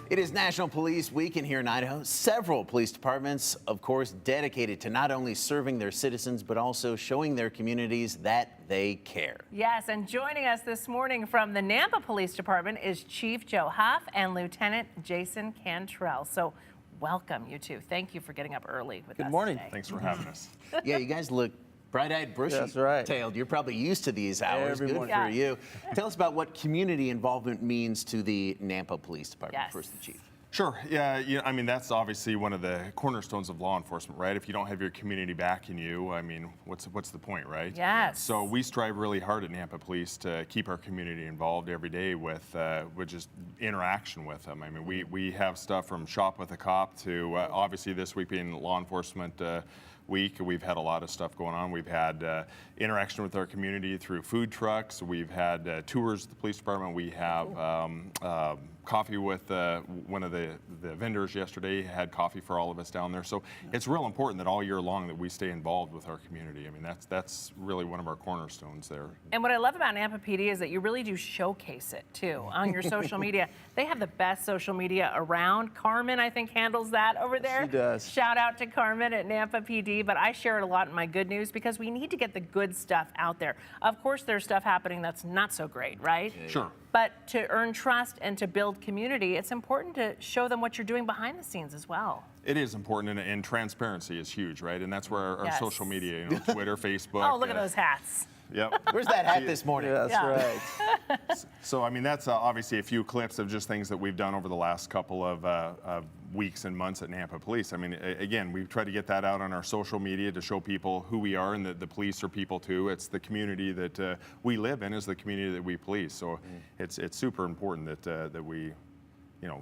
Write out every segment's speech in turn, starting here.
It is National Police Week, and here in Idaho, several police departments, of course, dedicated to not only serving their citizens, but also showing their communities that they care. Yes, and joining us this morning from the Nampa Police Department is Chief Joe Huff and Lieutenant Jason Cantrell. So welcome, you two. Thank you for getting up early with us Good morning. today. Thanks for having us. Yeah, you guys look bright-eyed, That's right. bushy-tailed. You're probably used to these hours. Every Good morning. for you. Tell us about what community involvement means to the Nampa Police Department. Yes. First, the chief. Sure. Yeah. I mean, that's obviously one of the cornerstones of law enforcement, right? If you don't have your community backing you, I mean, what's the point, right? Yes. So we strive really hard at Nampa Police to keep our community involved every day with just interaction with them. I mean, we have stuff from Shop with a Cop to obviously this week being Law Enforcement Week. We've had a lot of stuff going on. We've had interaction with our community through food trucks. We've had tours at the police department. We have coffee with one of the vendors yesterday, had coffee for all of us down there. So it's real important that all year long that we stay involved with our community. I mean, that's really one of our cornerstones there. And what I love about Nampa PD is that you really do showcase it too on your social media. They have the best social media around. Carmen, I think, handles that over there. She does. Shout out to Carmen at Nampa PD, but I share it a lot in my good news because we need to get the good stuff out there. Of course, there's stuff happening that's not so great, right? Sure. But to earn trust and to build community, it's important to show them what you're doing behind the scenes as well. It is important, and transparency is huge, right? And that's where our Yes. social media, Twitter, Facebook. Oh, look at those hats. Yep. Where's that hat this morning? Yeah, that's right. So, I mean, that's obviously a few clips of just things that we've done over the last couple of weeks and months at Nampa Police. I mean, again, we try to get that out on our social media to show people who we are and that the police are people too. It's the community that we live in is the community that we police. So it's super important that we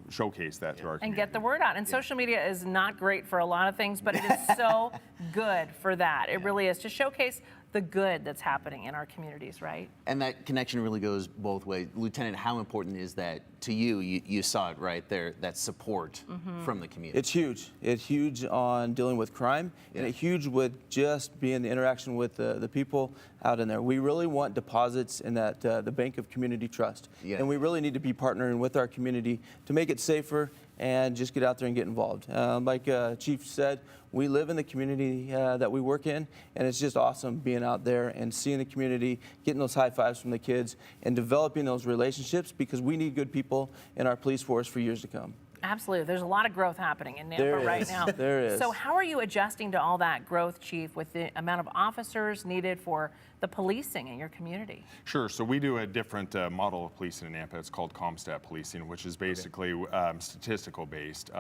showcase that to our community. And get the word out. And social media is not great for a lot of things, but it is so good for that. It really is, to showcase the good that's happening in our communities, right? And that connection really goes both ways. Lieutenant, how important is that to you? You saw it right there, that support from the community. It's huge. It's huge on dealing with crime, and it's huge with just being the interaction with the people out in there. We really want deposits in that the bank of community trust. Yeah. And we really need to be partnering with our community to make it safer and just get out there and get involved. Like Chief said, we live in the community that we work in, and it's just awesome being out there and seeing the community, getting those high fives from the kids, and developing those relationships, because we need good people in our police force for years to come. Absolutely. There's a lot of growth happening in There Nampa right is. now. There is. So how are you adjusting to all that growth, Chief, with the amount of officers needed for the policing in your community? Sure. So we do a different model of policing in Nampa. It's called CompStat policing, which is basically statistical based.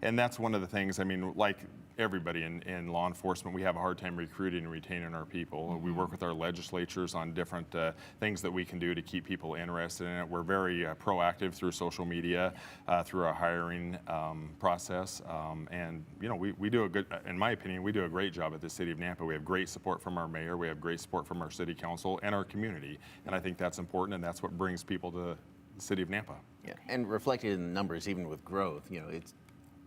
And that's one of the things, I mean, like everybody in law enforcement, we have a hard time recruiting and retaining our people. We work with our legislatures on different things that we can do to keep people interested in it. We're very proactive through social media, through our hiring process. And, we do a good, in my opinion, we do a great job at the city of Nampa. We have great support from our mayor. We have great support from our city council and our community. And I think that's important, and that's what brings people to the city of Nampa. Yeah. And reflected in the numbers, even with growth, it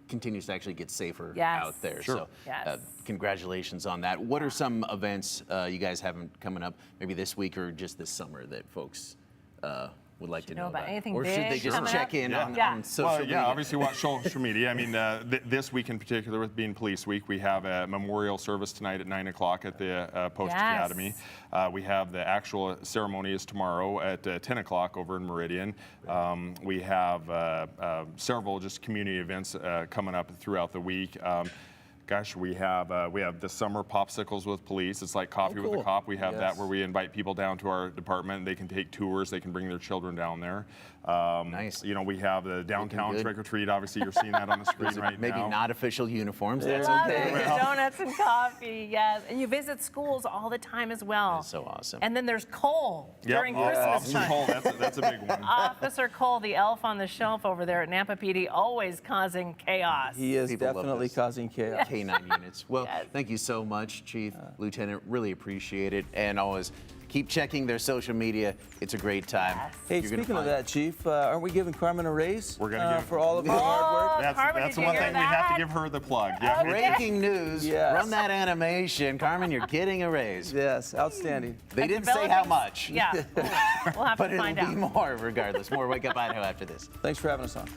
continues to actually get safer Yes. out there. Sure. So Yes. congratulations on that. What are some events you guys have coming up, maybe this week or just this summer, that folks would like to know about? Anything or should they big just coming check up? in on Yeah. social media? Obviously watch social media. I mean, this week in particular, with being Police Week, we have a memorial service tonight at 9 o'clock at the Post Yes. Academy. We have the actual ceremony is tomorrow at 10 o'clock over in Meridian. We have several just community events coming up throughout the week. Gosh, we have the summer popsicles with police. It's like coffee with a cop. We have that where we invite people down to our department. They can take tours. They can bring their children down there. Nice. We have the downtown good. trick or treat. Obviously, you're seeing that on the screen right Maybe now. not official uniforms. That's Love okay. it. Donuts and coffee, yes. And you visit schools all the time as well. That's so awesome. And then there's Cole during Christmas Officer time. Cole, that's a big one. Officer Cole, the elf on the shelf over there at Nampa PD, always causing chaos. He is People love definitely this. causing chaos. K9 units. Well, Yes. thank you so much, Chief, Lieutenant. Really appreciate it. And always keep checking their social media. It's a great time. Yes. Hey, You're gonna speaking of find- that, Chief, aren't we giving Carmen a raise? We're gonna give- for all of her hard work. Carmen, That's did you one hear thing we have that? to give her the plug. Yeah, Breaking news. Yes. Run that animation. Carmen, you're getting a raise. Yes, outstanding. They didn't say how much. Yeah, we'll have But to it'll find be out. more regardless. More Wake Up Idaho after this. Thanks for having us on.